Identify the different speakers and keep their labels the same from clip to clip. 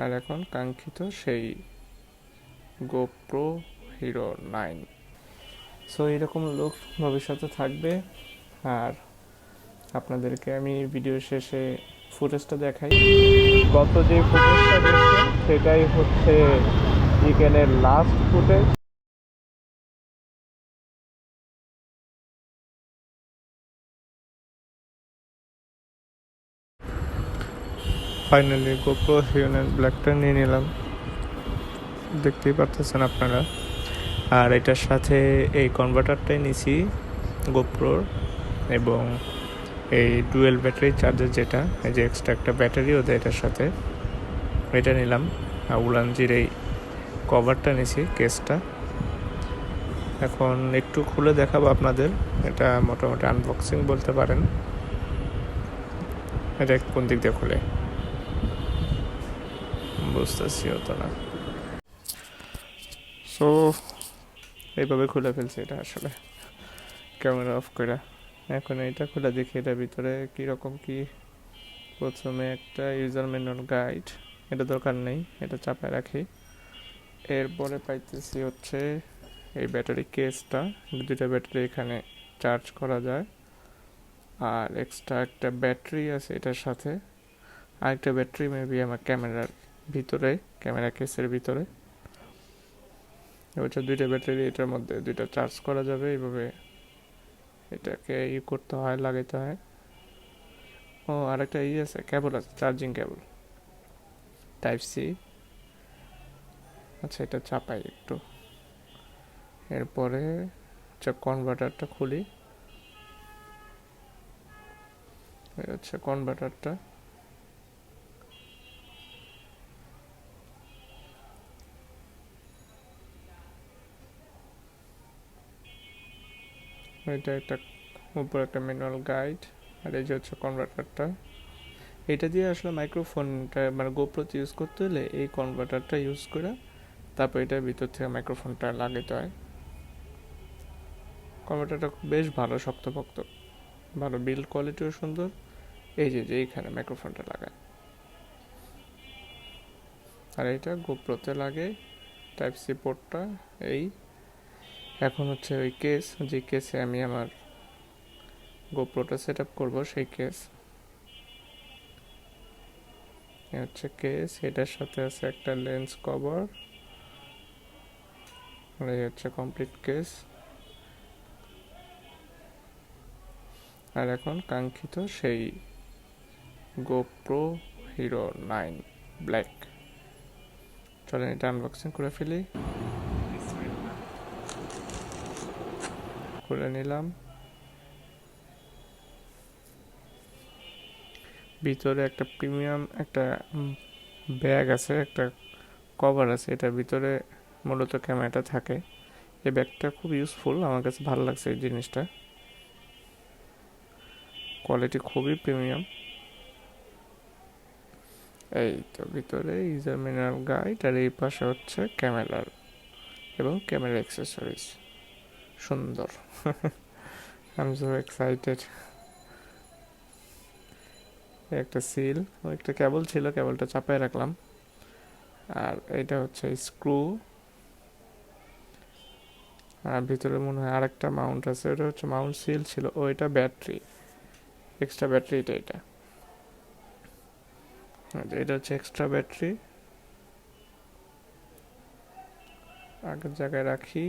Speaker 1: আর এখন কাঙ্ক্ষিত সেই গোপ্রো হিরো 9। সো এরকম লুক ভবিষ্যতে থাকবে। আর আপনাদেরকে আমি ভিডিও শেষে ফুটেজটা দেখাই। গত যে ফুটেজটা দেখছেন সেটাই হচ্ছে চিকেনের last footage. Finally GoPro hero 9 ব্ল্যাকটা নিয়ে নিলাম, দেখতেই পারতেছেন আপনারা। আর এটার সাথে এই কনভার্টারটাই নিছি গোপ্রোর, এবং এই ডুয়েল ব্যাটারি চার্জার, যেটা এই যে এক্সট্রা একটা ব্যাটারিও দেয় এটার সাথে, এটা নিলাম। আর উলানজির এই কভারটা নিছি, কেসটা। এখন একটু খুলে দেখাবো আপনাদের। এটা মোটামুটি আনবক্সিং বলতে পারেন। এটা কোন দিক দিয়ে খুলে বুঝতেছি হতো না। সো এইভাবে খুলে ফেলছি এটা আসলে ক্যামেরা অফ করে। এখন এটা খুলে দেখি এটার ভিতরে কীরকম কি। প্রথমে একটা ইউজার ম্যানুয়াল গাইড, এটা দরকার নেই, এটা চাপায় রাখি। এরপরে পাইতেছি হচ্ছে এই ব্যাটারি কেসটা, দুটা ব্যাটারি এখানে চার্জ করা যায়। আর এক্সট্রা একটা ব্যাটারি আছে এটার সাথে, আরেকটা ব্যাটারি মেবি আমার ক্যামেরার ভিতরে, ক্যামেরা কেসের ভিতরে। হচ্ছে দুইটা ব্যাটারি এটার মধ্যে, দুইটা চার্জ করা যাবে এইভাবে। এটাকে করতে হয়, লাগাইতে হয়। ও আরেকটা আছে, কেবল আছে, চার্জিং কেবল টাইপ সি। আচ্ছা, এটা চাপাই একটু। এরপরে কনভার্টারটা খুলি। এই হচ্ছে কনভার্টারটা। এটা একটা উপরে একটা ম্যানুয়াল গাইড। আর এই যে হচ্ছে কনভার্টারটা। এটা দিয়ে আসলে মাইক্রোফোনটা মানে গোপ্রোতে ইউজ করতে হলে এই কনভার্টারটা ইউজ করে তারপর এটার ভিতর থেকে মাইক্রোফোনটা লাগাতে হয়। কনভার্টারটা বেশ ভালো, শক্তপোক্ত, ভালো বিল্ড কোয়ালিটিও সুন্দর। এই যে এইখানে মাইক্রোফোনটা লাগায়, আর এটা গোপ্রোতে লাগে টাইপ সি পোর্টটা। এই এখন হচ্ছে ওই কেস, যে কেসে আমি আমার গোপ্রোটা সেট আপ করবো, সেই কেস। হচ্ছে কেস, এটার সাথে আছে একটা লেন্স কভার। এই হচ্ছে কমপ্লিট কেস। আর এখন কাঙ্ক্ষিত সেই গোপ্রো হিরো 9 ব্ল্যাক। চলেন এটা আনবক্সিং করে ফেলি। করে নিলাম। ভিতরে একটা প্রিমিয়াম একটা ব্যাগ আছে, একটা কভার আছে, এটার ভিতরে মূলত ক্যামেরাটা থাকে। এই ব্যাগটা খুব ইউজফুল, আমার কাছে ভালো লাগছে এই জিনিসটা। কোয়ালিটি খুবই প্রিমিয়াম। এই তো ভিতরে ইউজার ম্যানুয়াল গাইড, আর এই পাশে হচ্ছে ক্যামেরার এবং ক্যামেরা অ্যাক্সেসরিজ। সুন্দর। I am so excited. একটা সিল, একটা কেবল ছিল, কেবলটা চাপায় রাখলাম। আর এটা হচ্ছে স্ক্রু। আর ভিতরে মনে হয় আরেকটা মাউন্ট আছে, ওটা হচ্ছে মাউন্ট সিল ছিল। ও এটা ব্যাটারি, এক্সট্রা ব্যাটারি। এটা এটা হচ্ছে এক্সট্রা ব্যাটারি, আগের জায়গায় রাখি।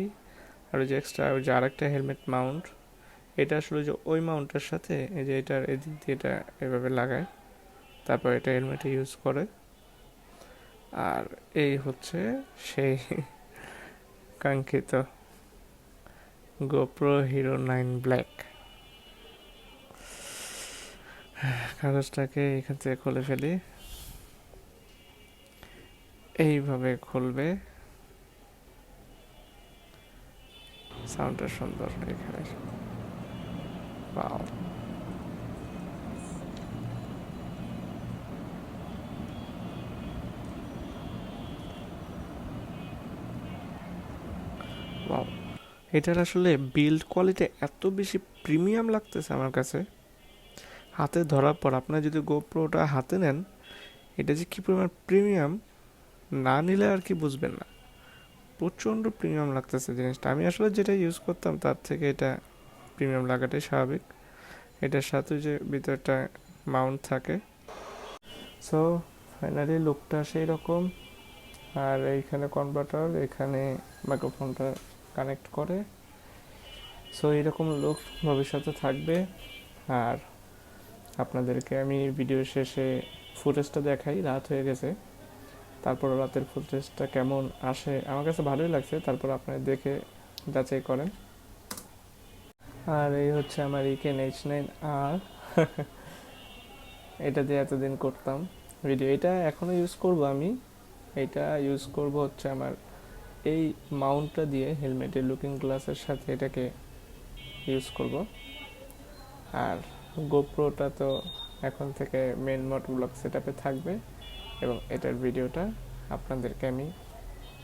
Speaker 1: আর ওই যে এক্সট্রা ওই যে আরেকটা হেলমেট মাউন্ট, এটা আসলে যে ওই মাউন্টের সাথে এই যে এটার এদিক দিয়ে এটা এভাবে লাগায়, তারপর এটা হেলমেটে ইউজ করে। আর এই হচ্ছে সেই কাঙ্ক্ষিত গোপ্রো হিরো 9 ব্ল্যাক। কাগজটাকে এখান থেকে খুলে ফেলি। এইভাবে খুলবে, সাউন্ডটা সুন্দর এখানে। Wow, wow. এটার আসলে বিল্ড কোয়ালিটি এত বেশি প্রিমিয়াম লাগতেছে আমার কাছে। হাতে ধরার পর আপনার যদি গোপ্রোটা হাতে নেন, এটা যে কী পরিমাণ প্রিমিয়াম না নিলে আর কি বুঝবেন না, প্রচণ্ড প্রিমিয়াম লাগতেছে জিনিসটা। আমি আসলে যেটা ইউজ করতাম তার থেকে এটা প্রিমিয়াম লাগাটাই স্বাভাবিক। এটার সাথে যে ভিতরটা মাউন্ট থাকে। সো ফাইনালি লুকটা সেই রকম। আর এইখানে কনভার্টার, এখানে মাইক্রোফোনটা কানেক্ট করে। সো এইরকম লুক ভবিষ্যতে থাকবে। আর আপনাদেরকে আমি ভিডিও শেষে ফুটেজটা দেখাই। রাত হয়ে গেছে, তারপর রাতের ফুটেজটা কেমন আসে আমার কাছে ভালোই লাগছে, তারপর আপনারা দেখে যাচাই করেন। আর এই হচ্ছে আমার ইকেন H9R এটা দিয়ে এতদিন করতাম ভিডিও। এটা এখনও ইউজ করব আমি। এটা ইউজ করব হচ্ছে আমার এই মাউন্টটা দিয়ে হেলমেটের লুকিং গ্লাসের সাথে এটাকে ইউজ করব। আর গোপ্রোটা তো এখন থেকে মেন মোটোব্লগ সেটআপে থাকবে এবং এটার ভিডিওটা আপনাদেরকে আমি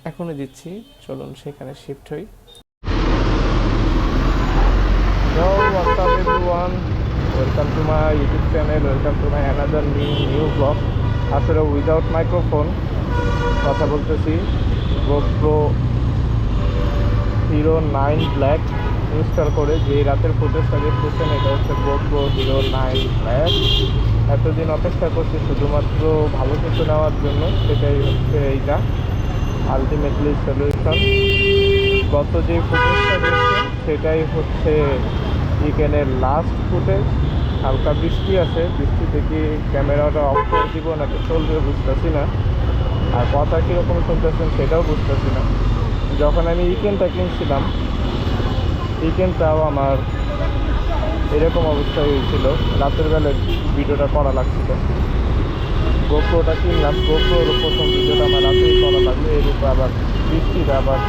Speaker 1: এখনই দিচ্ছি। চলুন সেখানে শিফট হই। So what's up everyone, welcome to my YouTube channel, welcome to my another new vlog. আসলে উইদাউট মাইক্রোফোন কথা বলতেছি। GoPro Hero 9 Black ইনস্টল করে যে রাতের ফুটেজটা দেখতেছেন এটা হচ্ছে GoPro Hero 9 Black। এতদিন অপেক্ষা করছি শুধুমাত্র ভালো কিছু নেওয়ার জন্য, সেটাই হচ্ছে এইটা আলটিমেটলি সলিউশন। গত যে ফুটেজটা দেখছেন সেটাই হচ্ছে ইকেনের লাস্ট ফুটেজ। হালকা বৃষ্টি আছে, বৃষ্টি থেকে ক্যামেরাটা অফ করে দিব নাকি চলবে বুঝতেছি না, আর কথা কীরকম শুনতেছেন সেটাও বুঝতেছি না। যখন আমি ইকেনটা কিনছিলাম, ইকেনটাও আমার এরকম অবস্থায় হয়েছিল, রাতের বেলায় ভিডিওটা করা লাগছিল। গোপ্রোটা কিনলাম, গোপ্রোর প্রথম ভিডিওটা আমার রাতেই করা লাগলো, এর উপর আবার বৃষ্টিটা, আবার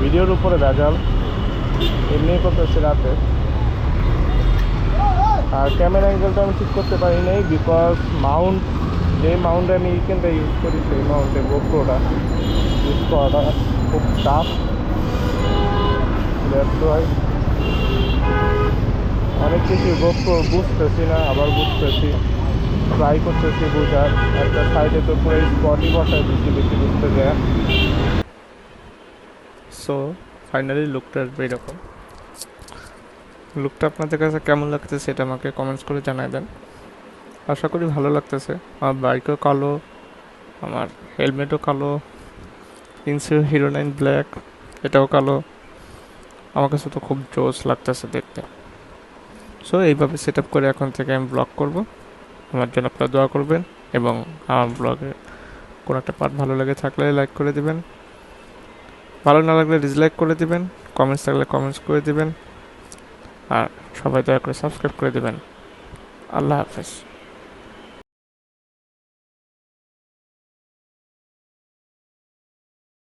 Speaker 1: ভিডিওর উপরে ভেজাল, এমনি করতেছে রাতে। আর ক্যামেরা অ্যাঙ্গেলটা আমি ঠিক করতে পারি নাই, বিকজ যে মাউন্টে আমি ইকেনটা ইউজ করি সেই মাউন্টে গোপ্রোটা ইউজ করাটা খুব টাফ। অনেক কিছু গোপ্রো বুঝতেছি না, আবার বুঝতেছি, ট্রাই করতেছি বোঝার। একটা সাইডে তো পুরো স্পটই বসায় বেশি বুঝতে যায়। সো ফাইনালি লুকটা আসবে এরকম। লুকটা আপনাদের কাছে কেমন লাগতেছে সেটা আমাকে কমেন্টস করে জানাই দেন। আশা করি ভালো লাগতেছে। আমার বাইকও কালো, আমার হেলমেটও কালো, Hero 9 Black এটাও কালো। আমার কাছে তো খুব জোস লাগতেছে দেখতে। সো এইভাবে সেট আপ করে এখন থেকে আমি ব্লগ করব। আমার জন্য আপনারা দোয়া করবেন এবং আমার ব্লগে কোনো একটা পার্ট ভালো লেগে থাকলে লাইক করে দিবেন, ভালো না লাগলে ডিসলাইক করে দিবেন, কমেন্টস থাকলে কমেন্টস করে দিবেন, আর সবাই দয়া করে সাবস্ক্রাইব করে দিবেন। আল্লাহ হাফেজ।